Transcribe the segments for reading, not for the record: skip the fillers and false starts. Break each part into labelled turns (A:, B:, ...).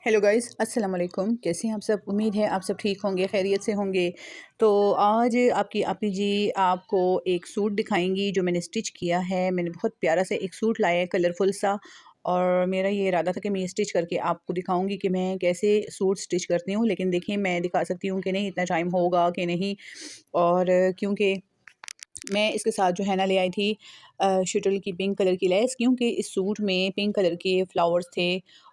A: Hello guys, अस्सलाम वालेकुम। कैसे हैं आप सब? उम्मीद है आप सब ठीक होंगे, खैरियत से होंगे। तो आज आपकी आपी जी आपको एक सूट दिखाएंगी जो मैंने स्टिच किया है। मैंने बहुत प्यारा सा एक सूट लाया है, कलरफुल सा। और मेरा ये इरादा था कि मैं ये स्टिच करके आपको दिखाऊंगी कि मैं कैसे सूट स्टिच करती हूँ। लेकिन देखिए, मैं दिखा सकती हूँ कि नहीं, इतना टाइम होगा कि नहीं। और क्योंकि मैं इसके साथ जो है ना ले आई थी शटल की पिंक कलर की लेस, क्योंकि इस सूट में पिंक कलर के फ्लावर्स थे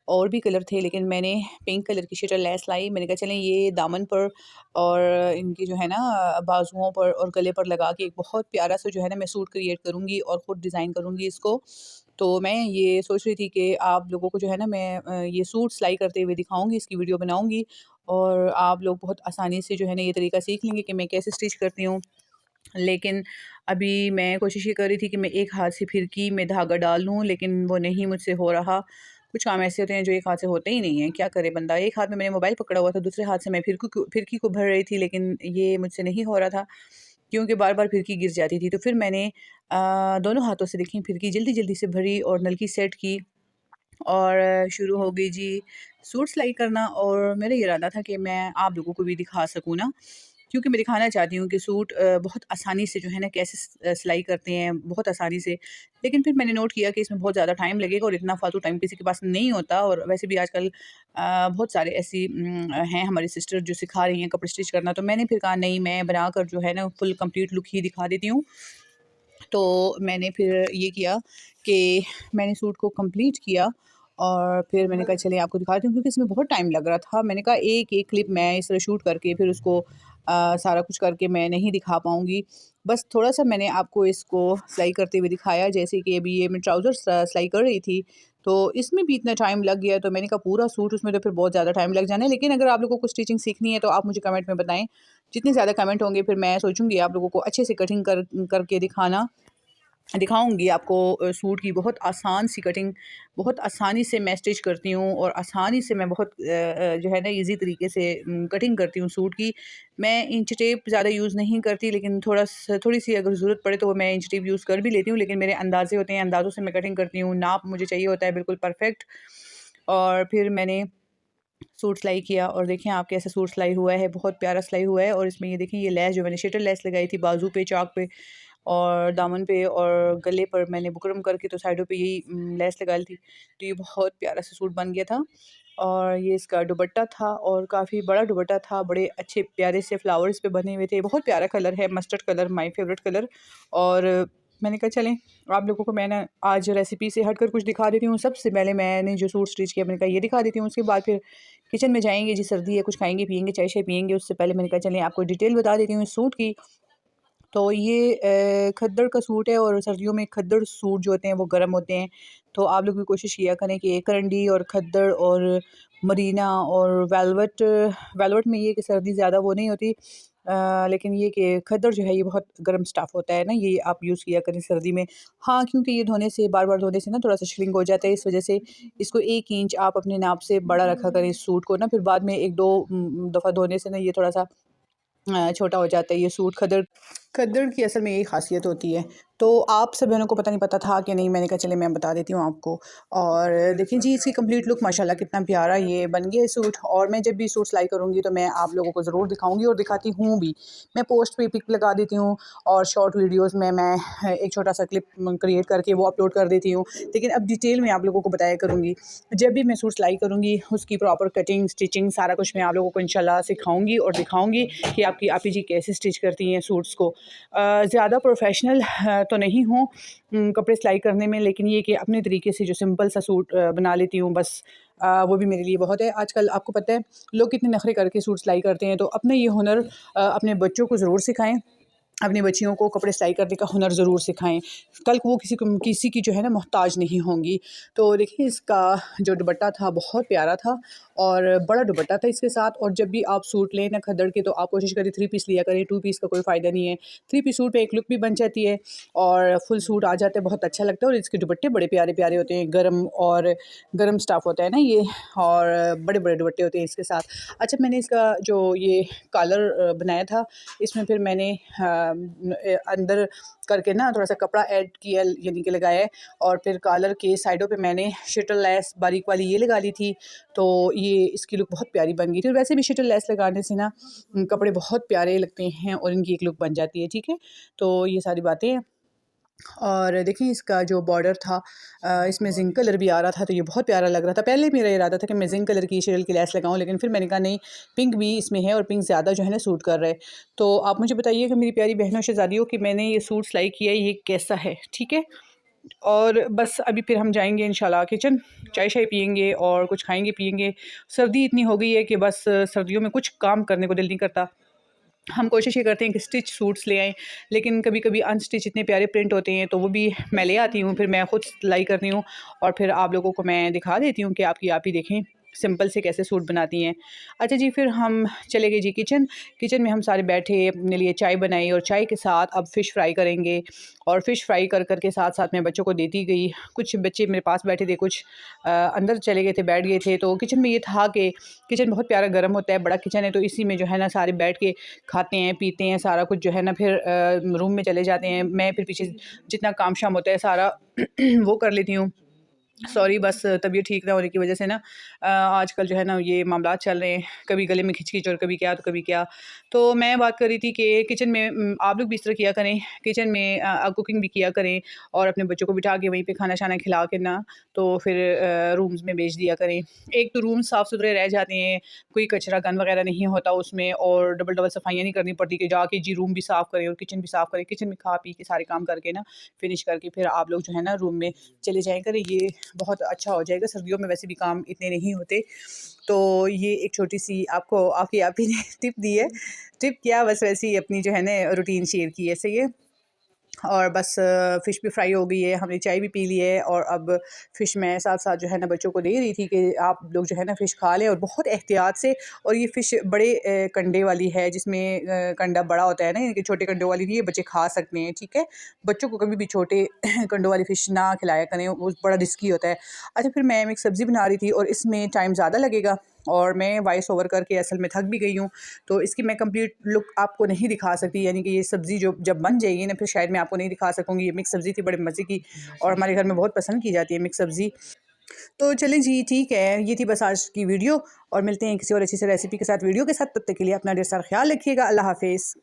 A: और भी कलर थे, लेकिन मैंने पिंक कलर की शटल लेस लाई। मैंने कहा चलें ये दामन पर और इनकी जो है ना बाजुओं पर और गले पर लगा के एक बहुत प्यारा सा जो है ना मैं सूट क्रिएट करूँगी और ख़ुद डिज़ाइन करूँगी इसको। तो मैं ये सोच रही थी कि आप लोगों को जो है ना मैं ये सूट सिलाई करते हुए दिखाऊंगी, इसकी वीडियो बनाऊंगी और आप लोग बहुत आसानी से जो है ना ये तरीका सीख लेंगे कि मैं कैसे स्टिच करती हूँ। लेकिन अभी मैं कोशिश ये कर रही थी कि मैं एक हाथ से फिरकी में धागा डाल लूँ, लेकिन वो नहीं मुझसे हो रहा। कुछ काम ऐसे होते हैं जो एक हाथ से होते ही नहीं हैं, क्या करे बंदा। एक हाथ में मैंने मोबाइल पकड़ा हुआ था, दूसरे हाथ से मैं फिरकी को भर रही थी, लेकिन ये मुझसे नहीं हो रहा था क्योंकि बार-बार फिरकी गिर जाती थी। तो फिर मैंने दोनों हाथों से देखिए फिरकी जल्दी-जल्दी से भरी और नलकी सेट की और शुरू हो गई जी सूट सिलाई करना। और मेरा ये इरादा था कि मैं आप लोगों को भी दिखा सकूँ ना, क्योंकि मैं दिखाना चाहती हूँ कि सूट बहुत आसानी से जो है ना कैसे सिलाई करते हैं, बहुत आसानी से। लेकिन फिर मैंने नोट किया कि इसमें बहुत ज़्यादा टाइम लगेगा और इतना फालतू टाइम किसी के पास नहीं होता। और वैसे भी आजकल बहुत सारे ऐसी हैं हमारी सिस्टर जो सिखा रही हैं कपड़े स्टिच करना। तो मैंने फिर कहा नहीं, मैं बनाकर जो है ना फुल कंप्लीट लुक ही दिखा देती हूँ। तो मैंने फिर ये किया कि मैंने सूट को कंप्लीट किया और फिर मैंने कहा चलिए आपको दिखाती हूँ, क्योंकि इसमें बहुत टाइम लग रहा था। मैंने कहा एक-एक क्लिप मैं इस तरह शूट करके फिर उसको सारा कुछ करके मैं नहीं दिखा पाऊँगी। बस थोड़ा-सा मैंने आपको इसको सिलाई करते हुए दिखाया, जैसे कि अभी ये मैं ट्राउज़र्स सिलाई कर रही थी, तो इसमें भी इतना टाइम लग गया। तो मैंने कहा पूरा सूट उसमें तो फिर बहुत ज़्यादा टाइम लग जाना है। लेकिन अगर आप लोगों को स्टिचिंग सीखनी है तो आप मुझे कमेंट में बताएँ। जितने ज़्यादा कमेंट होंगे फिर मैं सोचूँगी आप लोगों को अच्छे से कटिंग करके दिखाऊँगी आपको। सूट की बहुत आसान सी कटिंग, बहुत आसानी से मैं स्टिच करती हूँ और आसानी से मैं बहुत जो है ना ईज़ी तरीके से कटिंग करती हूँ सूट की। मैं इंच टेप ज़्यादा यूज़ नहीं करती, लेकिन थोड़ी-सी अगर ज़रूरत पड़े तो मैं इंच टेप यूज़ कर भी लेती हूँ। लेकिन मेरे अंदाज़े होते हैं, अंदाज़ों से मैं कटिंग करती हूँ। नाप मुझे चाहिए होता है बिल्कुल परफ़ेक्ट। और फिर मैंने सूट सिलाई किया और देखिए आपके ऐसा सूट सिलाई हुआ है, बहुत प्यारा सिलाई हुआ है। और इसमें ये देखिए ये लेस जो मैंने शटल लेस लगाई थी बाजू पे, चाक पे और दामन पे और गले पर मैंने बुकरम करके तो साइडों पे यही लेस लगा ली थी। तो ये बहुत प्यारा सा सूट बन गया था। और ये इसका दुपट्टा था और काफ़ी बड़ा दुपट्टा था, बड़े अच्छे प्यारे से फ्लावर्स पे बने हुए थे। बहुत प्यारा कलर है, mustard colour, my favourite colour. और मैंने कहा चलें आप लोगों को मैं ना आज रेसिपी से हटकर कुछ दिखा देती हूँ। सबसे पहले मैंने जो सूट स्टिच किया मैंने कहा ये दिखा देती हूँ। उसके बाद फिर किचन में जाएँगे जी, सर्दी है, कुछ खाएँगे पिएँगे, चाय-शाय पिएँगे। उससे पहले मैंने कहा चलें आपको डिटेल बता देती हूँ इस सूट की। तो ये खद्दड़ का सूट है और सर्दियों में खद्दड़ सूट जो होते हैं वो गर्म होते हैं। तो आप लोग भी कोशिश किया करें कि करंडी और खद्दड़ और मरीना और वेलवेट, वेलवेट में ये कि सर्दी ज़्यादा वो नहीं होती। लेकिन ये कि खद्दड़ जो है ये बहुत गर्म स्टफ़ होता है ना, ये आप यूज़ किया करें सर्दी में। हाँ, क्योंकि ये धोने से बार-बार धोने से ना थोड़ा-सा श्रिंक हो जाता है, इस वज़ह से इसको 1 इंच आप अपने नाप से बड़ा रखा करें इस सूट को ना। फिर बाद में 1-2 दफ़ा धोने से ना ये थोड़ा-सा छोटा हो जाता है ये सूट। खद्दड़ खद्दड़ की असल में यही ख़ासियत होती है। तो आप सब बहनों को पता नहीं पता था कि नहीं, मैंने कहा चलिए मैं बता देती हूँ आपको। और देखिए जी इसकी कंप्लीट लुक माशाल्लाह कितना प्यारा ये बन गया है सूट। और मैं जब भी सूट सिलाई करूँगी तो मैं आप लोगों को ज़रूर दिखाऊँगी और दिखाती हूँ भी। मैं पोस्ट पे पिक लगा देती हूँ और शॉर्ट वीडियोज़ में मैं एक छोटा-सा क्लिप क्रिएट करके वो अपलोड कर देती हूँ। लेकिन अब डिटेल में आप लोगों को बताया करूँगी। जब भी मैं सूट सिलाई करूँगी उसकी प्रॉपर कटिंग, स्टिचिंग सारा कुछ मैं आप लोगों को इंशाल्लाह सिखाऊँगी और दिखाऊँगी कि आपकी आपी जी कैसे स्टिच करती हैं सूट्स को। ज़्यादा प्रोफेशनल तो नहीं हूँ कपड़े सिलाई करने में, लेकिन ये कि अपने तरीके से जो सिंपल सा सूट बना लेती हूँ बस। वो भी मेरे लिए बहुत है। आजकल आपको पता है लोग कितने नखरे करके सूट सिलाई करते हैं। तो अपना ये हुनर अपने बच्चों को ज़रूर सिखाएँ, अपनी बच्चियों को कपड़े सिलाई करने का हुनर ज़रूर सिखाएँ। कल को वो किसी की जो है ना मोहताज नहीं होंगी। तो देखिए इसका जो दुपट्टा था बहुत प्यारा था और बड़ा दुपट्टा था इसके साथ। और जब भी आप सूट लें ना खद्दड़ के तो आप कोशिश करें 3 पीस लिया करें, 2 पीस का कोई फ़ायदा नहीं है। 3 पीस सूट पे एक लुक भी बन जाती है और फुल सूट आ जाता है, बहुत अच्छा लगता है। और इसके दुपट्टे बड़े प्यारे-प्यारे होते हैं, गरम स्टफ़ होता है ना ये। और बड़े-बड़े दुपट्टे होते हैं इसके साथ। अच्छा, मैंने इसका जो ये कॉलर बनाया था इसमें फिर मैंने अंदर करके ना थोड़ा सा कपड़ा ऐड किया, यानी कि लगाया है। और फिर कॉलर के साइडों पे मैंने शटल लेस बारीक वाली ये लगा ली थी, तो ये इसकी लुक बहुत प्यारी बन गई थी। और वैसे भी शटल लेस लगाने से ना कपड़े बहुत प्यारे लगते हैं और इनकी एक लुक बन जाती है। ठीक है, तो ये सारी बातें हैं। और देखिए इसका जो बॉर्डर था इसमें जिंक कलर भी आ रहा था, तो ये बहुत प्यारा लग रहा था। पहले मेरा इरादा था कि मैं जिंक कलर की शटल की लेस लगाऊं, लेकिन फिर मैंने कहा नहीं, पिंक भी इसमें है और पिंक ज़्यादा जो है ना सूट कर रहा है। तो आप मुझे बताइए कि मेरी प्यारी बहनों शहज़ादियों कि मैंने ये सूट सिलाई किया है, ये कैसा है। ठीक है, और बस अभी फिर हम जाएंगे इंशाल्लाह किचन, चाय शाय पियेंगे और कुछ खाएंगे पियेंगे। सर्दी इतनी हो गई है कि बस सर्दियों में कुछ काम करने को दिल नहीं करता। हम कोशिश ये करते हैं कि स्टिच सूट्स ले आएँ, लेकिन कभी-कभी अनस्टिच इतने प्यारे प्रिंट होते हैं, तो वो भी मैं ले आती हूँ, फिर मैं खुद सिलाई करती हूँ और फिर आप लोगों को मैं दिखा देती हूँ कि आप ही देखें सिंपल से कैसे सूट बनाती हैं। अच्छा जी, फिर हम चले गए जी किचन। किचन में हम सारे बैठे, अपने लिए चाय बनाई और चाय के साथ अब फ़िश फ्राई करेंगे। और फ़िश फ्राई कर के साथ-साथ मैं बच्चों को देती गई। कुछ बच्चे मेरे पास बैठे थे, कुछ अंदर चले गए थे, बैठ गए थे। तो किचन में ये था कि किचन बहुत प्यारा गर्म होता है, बड़ा किचन है, तो इसी में जो है ना सारे बैठ के खाते हैं, पीते हैं, सारा कुछ जो है ना फिर रूम में चले जाते हैं। मैं फिर पीछे जितना काम-शाम होता है सारा वो कर लेती हूँ। सॉरी, बस तबीयत ठीक ना होने की वजह से ना आजकल जो है ना ये मामलात चल रहे हैं, कभी गले में खिंच-खिंच और कभी क्या तो कभी क्या। तो मैं बात कर रही थी कि किचन में आप लोग भी इस तरह किया करें, किचन में कुकिंग भी किया करें और अपने बच्चों को बिठा के वहीं पे खाना-शाना खिला के ना तो फिर रूम्स में भेज दिया करें। एक तो रूम साफ़-सुथरे रह जाते हैं, कोई कचरा गंद वगैरह नहीं होता उसमें और डबल-डबल सफाइयाँ नहीं करनी पड़ती कि जाके जी रूम भी साफ़ करें और किचन भी साफ़ करें। किचन में खा-पी के सारे काम करके ना फिनिश करके फिर आप लोग जो है ना रूम में चले जाया करें, ये बहुत अच्छा हो जाएगा। सर्दियों में वैसे भी काम इतने नहीं होते। तो ये एक छोटी-सी आपको आपकी आप ही ने टिप दी है। टिप क्या, बस वैसे ही अपनी जो है ना रूटीन शेयर की है, सही है। और बस फ़िश भी फ्राई हो गई है, हमने चाय भी पी ली है और अब फ़िश मैं साथ-साथ जो है ना बच्चों को दे रही थी कि आप लोग जो है ना फ़िश खा लें और बहुत एहतियात से। और ये फ़िश बड़े कंडे वाली है, जिसमें कंडा बड़ा होता है ना, इनके छोटे कंडों वाली नहीं, ये बच्चे खा सकते हैं, ठीक है। बच्चों को कभी भी छोटे कंडों वाली फ़िश ना खिलाया करें, वो बड़ा रिस्की होता है। अच्छा, फिर मैं एक सब्ज़ी बना रही थी और इसमें टाइम ज़्यादा लगेगा और मैं वॉइस ओवर करके असल में थक भी गई हूँ, तो इसकी मैं कंप्लीट लुक आपको नहीं दिखा सकती। यानी कि ये सब्ज़ी जो जब बन जाएगी ना फिर शायद मैं आपको नहीं दिखा सकूँगी। ये मिक्स सब्ज़ी थी, बड़े मज़े की और हमारे घर में बहुत पसंद की जाती है मिक्स सब्ज़ी। तो चलें जी, ठीक है, ये थी बस आज की वीडियो और मिलते हैं किसी और अच्छी सी रेसिपी के साथ, वीडियो के साथ। तब तक के लिए अपना ढेर सारा ख़्याल रखिएगा। अल्लाह हाफ़िज़।